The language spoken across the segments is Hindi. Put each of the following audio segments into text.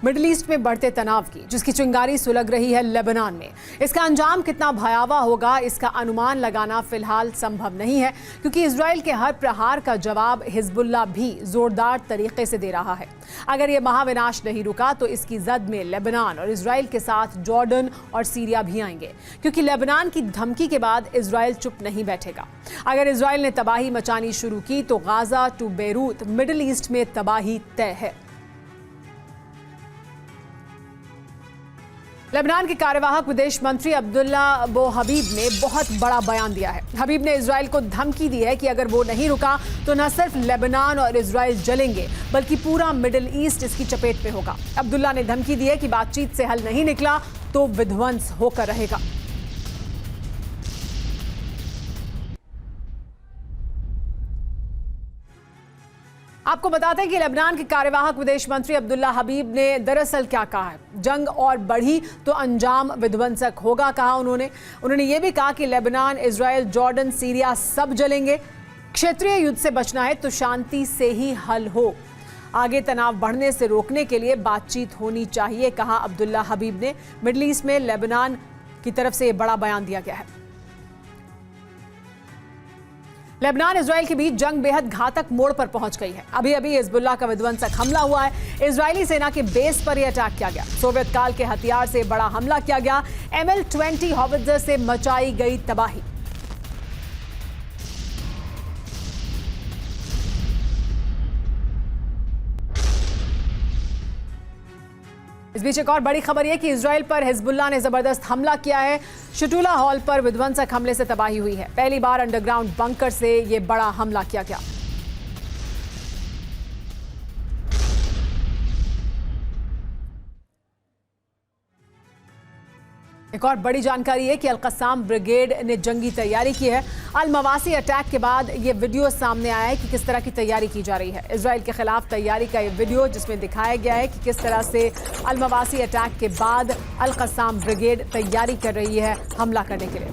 मिडिल ईस्ट में बढ़ते तनाव की, जिसकी चिंगारी सुलग रही है लेबनान में। इसका अंजाम कितना भयावह होगा, इसका अनुमान लगाना फिलहाल संभव नहीं है, क्योंकि इजराइल के हर प्रहार का जवाब हिजबुल्लाह भी जोरदार तरीके से दे रहा है। अगर ये महाविनाश नहीं रुका तो इसकी जद में लेबनान और इजराइल के साथ जॉर्डन और सीरिया भी आएंगे, क्योंकि लेबनान की धमकी के बाद इजराइल चुप नहीं बैठेगा। अगर इजराइल ने तबाही मचानी शुरू की तो Gaza to Beirut Middle East में तबाही तय है। लेबनान के कार्यवाहक विदेश मंत्री अब्दुल्ला बो हबीब ने बहुत बड़ा बयान दिया है। हबीब ने इजराइल को धमकी दी है कि अगर वो नहीं रुका तो न सिर्फ लेबनान और इजराइल जलेंगे, बल्कि पूरा मिडिल ईस्ट इसकी चपेट में होगा। अब्दुल्ला ने धमकी दी है कि बातचीत से हल नहीं निकला तो विध्वंस होकर रहेगा। आपको बताते हैं कि लेबनान के कार्यवाहक विदेश मंत्री अब्दुल्ला हबीब ने दरअसल क्या कहा है। जंग और बढ़ी तो अंजाम विध्वंसक होगा कहा उन्होंने ये भी कहा कि लेबनान, इजराइल, जॉर्डन, सीरिया सब जलेंगे। क्षेत्रीय युद्ध से बचना है तो शांति से ही हल हो। आगे तनाव बढ़ने से रोकने के लिए बातचीत होनी चाहिए, कहा अब्दुल्ला हबीब ने। मिडिल ईस्ट में लेबनान की तरफ से यह बड़ा बयान दिया गया है। लेबनान इजराइल के बीच जंग बेहद घातक मोड़ पर पहुंच गई है। अभी अभी हिजबुल्लाह का विध्वंसक हमला हुआ है। इजरायली सेना के बेस पर यह अटैक किया गया। सोवियत काल के हथियार से बड़ा हमला किया गया। ML-20 हॉवित्जर से मचाई गई तबाही। इस बीच एक और बड़ी खबर यह कि इजराइल पर हिजबुल्लाह ने जबरदस्त हमला किया है। शुटुला हॉल पर विध्वंसक हमले से तबाही हुई है। पहली बार अंडरग्राउंड बंकर से यह बड़ा हमला किया गया। एक और बड़ी जानकारी है कि अल-कस्साम ब्रिगेड ने जंगी तैयारी की है। अल-मवासी अटैक के बाद ये वीडियो सामने आया है कि किस तरह की तैयारी की जा रही है। इजराइल के खिलाफ तैयारी का ये वीडियो, जिसमें दिखाया गया है कि किस तरह से अल-मवासी अटैक के बाद अल-कस्साम ब्रिगेड तैयारी कर रही है हमला करने के लिए।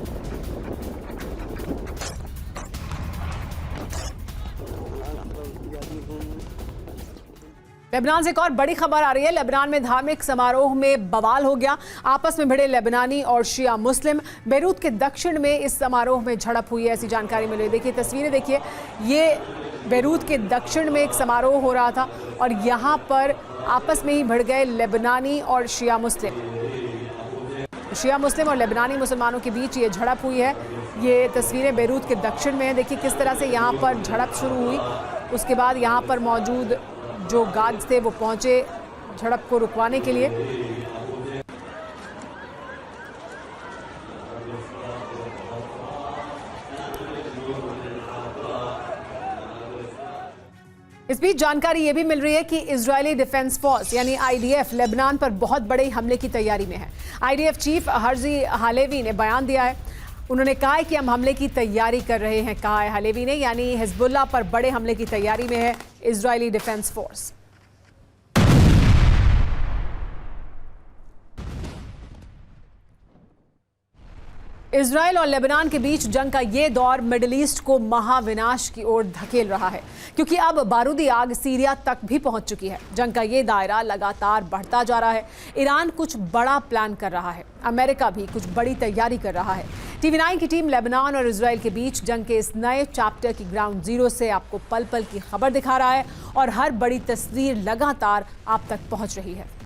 लेबनान से एक और बड़ी खबर आ रही है। लेबनान में धार्मिक समारोह में बवाल हो गया। आपस में भिड़े लेबनानी और शिया मुस्लिम। बेरूत के दक्षिण में इस समारोह में झड़प हुई है, ऐसी जानकारी मिली। देखिए तस्वीरें, देखिए ये बेरूत के दक्षिण में एक समारोह हो रहा था और यहाँ पर आपस में ही भिड़ गए लेबनानी और शिया मुस्लिम। शिया मुस्लिम और लेबनानी मुसलमानों के बीच ये झड़प हुई है। ये तस्वीरें बेरूत के दक्षिण में है। देखिए किस तरह से यहाँ पर झड़प शुरू हुई। उसके बाद यहाँ पर मौजूद जो गार्ड्स थे वो पहुंचे झड़प को रुकवाने के लिए। इस बीच जानकारी ये भी मिल रही है कि इजरायली डिफेंस फोर्स यानी IDF लेबनान पर बहुत बड़े हमले की तैयारी में है। IDF चीफ हर्जी हालेवी ने बयान दिया है। उन्होंने कहा है कि हम हमले की तैयारी कर रहे हैं, कहा है हालेवी ने, यानी हिजबुल्लाह पर बड़े हमले की तैयारी में है इजरायली डिफेंस फोर्स। इजराइल और लेबनान के बीच जंग का ये दौर मिडिल ईस्ट को महाविनाश की ओर धकेल रहा है, क्योंकि अब बारूदी आग सीरिया तक भी पहुंच चुकी है। जंग का ये दायरा लगातार बढ़ता जा रहा है। ईरान कुछ बड़ा प्लान कर रहा है। अमेरिका भी कुछ बड़ी तैयारी कर रहा है। TV9 की टीम लेबनान और इजराइल के बीच जंग के इस नए चैप्टर की ग्राउंड जीरो से आपको पल पल की खबर दिखा रहा है और हर बड़ी तस्वीर लगातार आप तक पहुंच रही है।